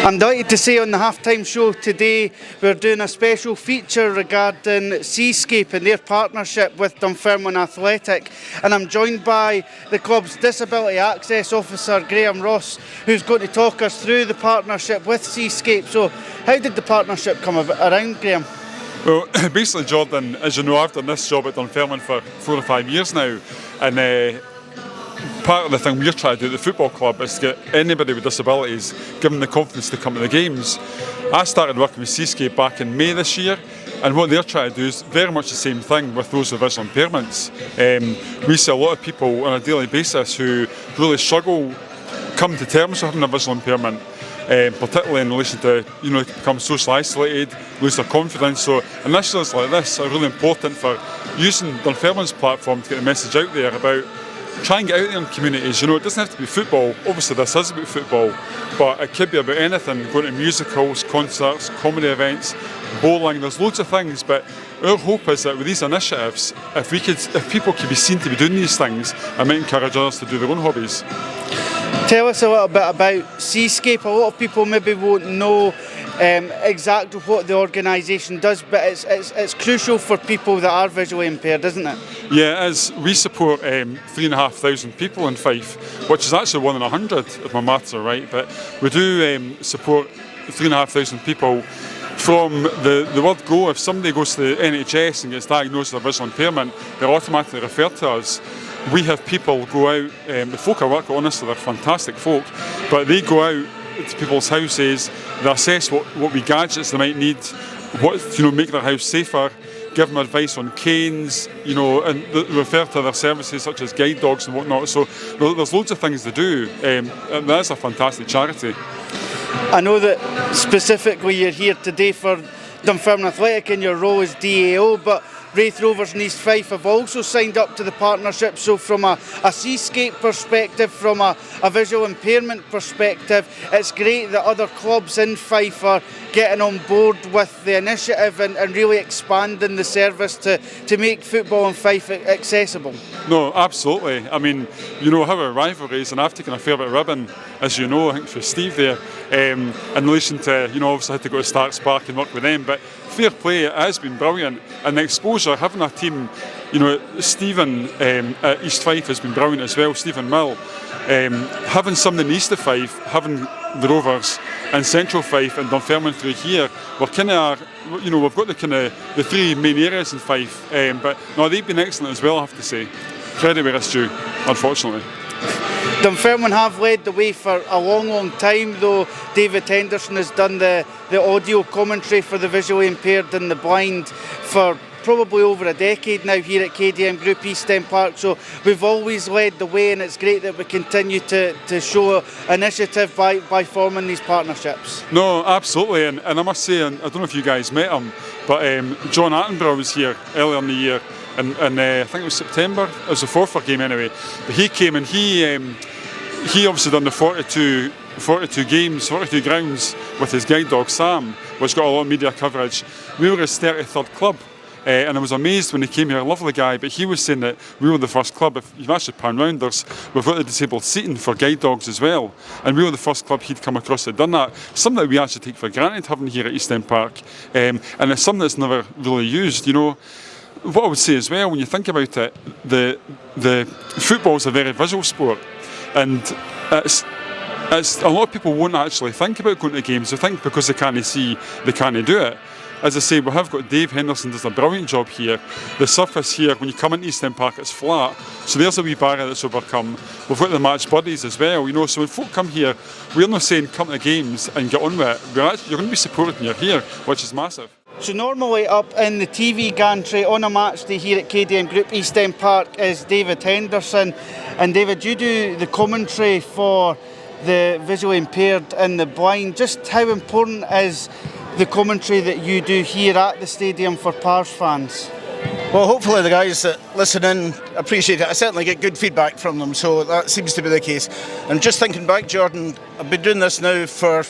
I'm delighted to say on the halftime show today we're doing a special feature regarding SeeScape and their partnership with Dunfermline Athletic, and I'm joined by the club's Disability Access Officer Graham Ross, who's going to talk us through the partnership with SeeScape. So how did the partnership come around, Graham? Well, basically, Jordan, as you know, I've done this job at Dunfermline for 4 or 5 years now, and part of the thing we're trying to do at the football club is to get anybody with disabilities, give them the confidence to come to the games. I started working with SeeScape back in May this year, and what they're trying to do is very much the same thing with those with visual impairments. We see a lot of people on a daily basis who really struggle come to terms with having a visual impairment. Particularly in relation to, become socially isolated, lose their confidence. So initiatives like this are really important for using Dunfermline's platform to get the message out there about try and get out there in communities. It doesn't have to be football. Obviously this is about football, but it could be about anything, going to musicals, concerts, comedy events, bowling. There's loads of things, but our hope is that with these initiatives, if people could be seen to be doing these things, it might encourage others to do their own hobbies. Tell us a little bit about SeeScape. A lot of people maybe won't know exactly what the organisation does, but it's crucial for people that are visually impaired, isn't it? Yeah, it is. We support 3,500 people in Fife, which is actually 1 in 100 if my maths are right, but we do support 3,500 people. From the word go, if somebody goes to the NHS and gets diagnosed with a visual impairment, they're automatically referred to us. We have people go out, the folk I work with, honestly, they're fantastic folk, but they go out to people's houses, they assess what wee gadgets they might need, make their house safer, give them advice on canes, and refer to their services such as guide dogs and whatnot. So there's loads of things to do, and that's a fantastic charity. I know that specifically you're here today for Dunfermline Athletic in your role as DAO, but Raith Rovers and East Fife have also signed up to the partnership. So from a SeeScape perspective, from a visual impairment perspective, it's great that other clubs in Fife are getting on board with the initiative and really expanding the service to make football in Fife accessible. No, absolutely. I mean, how our rivalries, and I've taken a fair bit of ribbon, as you know, I think for Steve there, in relation to, obviously I had to go to Starks Park and work with them, but fair play, it has been brilliant, and the exposure, having a team, Stephen at East Fife has been brilliant as well, Stephen Mill, having something in East of Fife, having the Rovers and Central Fife and Dunfermline through here, we're kind of, we've got the three main areas in Fife, but no, they've been excellent as well, I have to say. Credit where it's due, unfortunately. Dunfermline have led the way for a long time, though. David Henderson has done the audio commentary for the visually impaired and the blind for probably over a decade now here at KDM Group East End Park, so we've always led the way, and it's great that we continue to show initiative by forming these partnerships. No, absolutely, and I must say, and I don't know if you guys met him, but John Attenborough was here earlier in the year, and I think it was September, it was the Forfar game anyway, but he came and he obviously done the 42 grounds with his guide dog Sam, which got a lot of media coverage. We were his 33rd club. And I was amazed when he came here, a lovely guy, but he was saying that we were the first club. If you've actually pan round, we've got the disabled seating for guide dogs as well, and we were the first club he'd come across that had done that. Something that we actually take for granted having here at East End Park, and it's something that's never really used. What I would say as well, when you think about it, the football is a very visual sport, and it's a lot of people won't actually think about going to games. They think because they can't see, they can't do it. As I say, we have got Dave Henderson does a brilliant job here. The surface here, when you come into East End Park, it's flat, so there's a wee barrier that's overcome. We've got the match buddies as well, so when folk come here, we're not saying come to games and get on with it. You're going to be supported when you're here, which is massive. So normally up in the TV gantry on a match day here at KDM Group East End Park is David Henderson. And David, you do the commentary for the visually impaired and the blind. Just how important is the commentary that you do here at the stadium for Pars fans? Well, hopefully the guys that listen in appreciate it. I certainly get good feedback from them, so that seems to be the case. And just thinking back, Jordan, I've been doing this now for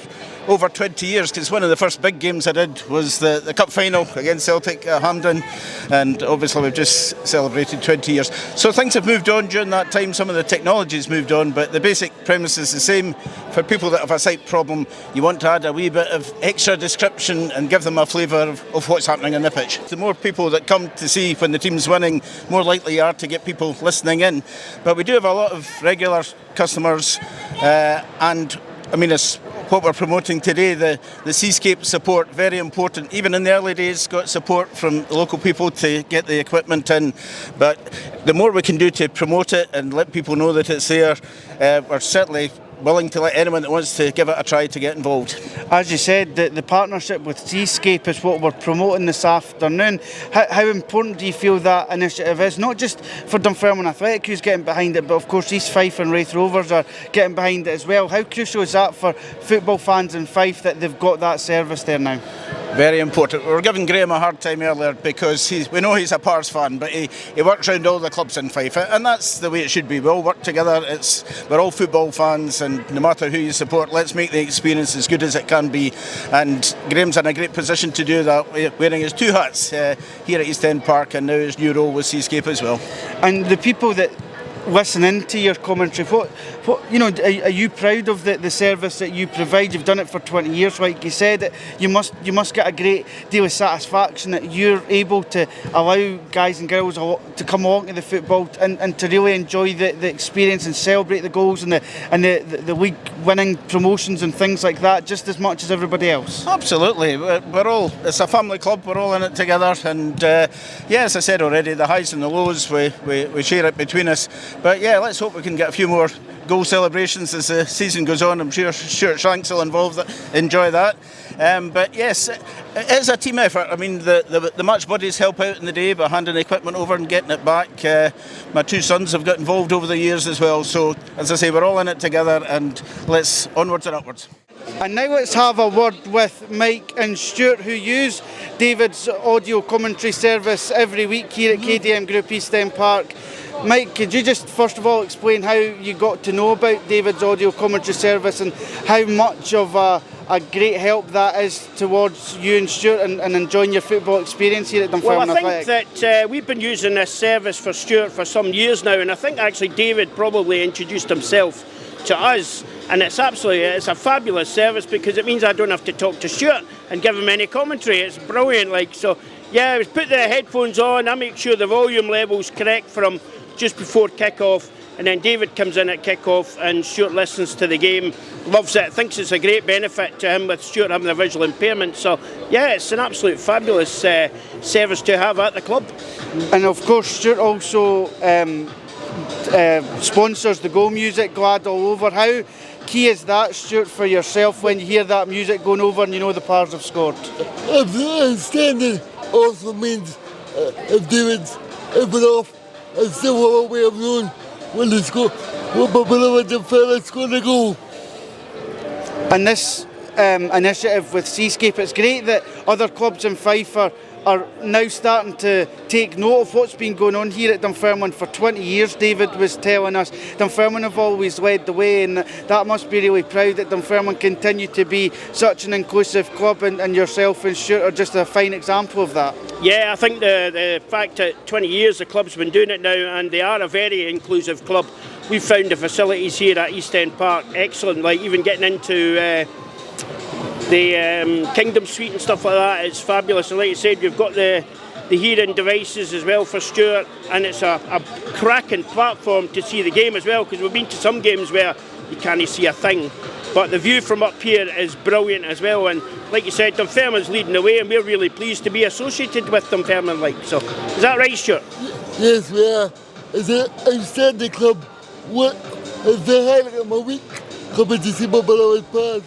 over 20 years, because one of the first big games I did was the cup final against Celtic at Hampden, and obviously we've just celebrated 20 years. So things have moved on during that time. Some of the technology's moved on, but the basic premise is the same. For people that have a sight problem, you want to add a wee bit of extra description and give them a flavour of what's happening on the pitch. The more people that come to see when the team's winning, more likely you are to get people listening in. But we do have a lot of regular customers, and I mean, it's what we're promoting today, the SeeScape support, very important. Even in the early days, got support from local people to get the equipment in. But the more we can do to promote it and let people know that it's there, we're certainly willing to let anyone that wants to give it a try to get involved. As you said, the partnership with SeeScape is what we're promoting this afternoon. How important do you feel that initiative is? Not just for Dunfermline Athletic, who's getting behind it, but of course East Fife and Raith Rovers are getting behind it as well. How crucial is that for football fans in Fife that they've got that service there now? Very important. We were giving Graham a hard time earlier because we know he's a Pars fan, but he works around all the clubs in Fife, and that's the way it should be. We all work together. We're all football fans, and no matter who you support, let's make the experience as good as it can be. And Graham's in a great position to do that, wearing his two hats here at East End Park, and now his new role with SeeScape as well. And the people that listen into your commentary, what you know, are you proud of the service that you provide? You've done it for 20 years, like you said. You must get a great deal of satisfaction that you're able to allow guys and girls to come along to the football and to really enjoy the experience and celebrate the goals and the league winning promotions and things like that just as much as everybody else. Absolutely, it's a family club. We're all in it together, and as I said already, the highs and the lows we share it between us. But yeah, let's hope we can get a few more goal celebrations as the season goes on. I'm sure Stewart Shanks will enjoy that. But yes, it's a team effort. I mean, the match buddies help out in the day by handing equipment over and getting it back. My two sons have got involved over the years as well. So, as I say, we're all in it together, and let's onwards and upwards. And now let's have a word with Mike and Stewart, who use David's audio commentary service every week here at KDM Group East End Park. Mike, could you just first of all explain how you got to know about David's audio commentary service and how much of a great help that is towards you and Stewart and enjoying your football experience here at Dunfermline Athletic? Well, I think that we've been using this service for Stewart for some years now, and I think actually David probably introduced himself to us, and it's a fabulous service because it means I don't have to talk to Stewart and give him any commentary. It's brilliant. So yeah, we put the headphones on, I make sure the volume level's correct from just before kick-off, and then David comes in at kick-off and Stewart listens to the game, loves it, thinks it's a great benefit to him with Stewart having a visual impairment. So yeah, it's an absolute fabulous service to have at the club. And of course Stewart also sponsors the goal music, Glad All Over. How key is that, Stewart, for yourself when you hear that music going over and you know the Pars have scored? Standing also means if David's been off, I still have a way of knowing when they score, when my beloved Dunfermline scored a goal. And this initiative with SeeScape, it's great that other clubs in Fife are now starting to take note of what's been going on here at Dunfermline for 20 years. David was telling us Dunfermline have always led the way, and that must be really proud that Dunfermline continue to be such an inclusive club, and yourself and Stewart are just a fine example of that. Yeah, I think the fact that 20 years the club's been doing it now, and they are a very inclusive club. We've found the facilities here at East End Park excellent, like even getting into the Kingdom Suite and stuff like that. It's fabulous, and like you said, we've got the hearing devices as well for Stewart, and it's a cracking platform to see the game as well, because we've been to some games where you can't see a thing, but the view from up here is brilliant as well. And like you said, Dunfermline's leading the way, and we're really pleased to be associated with Dunfermline. So is that right, Stewart? Yes, we are. It's an outstanding club. What is the highlight of my week? Coming to see my beloved Pars.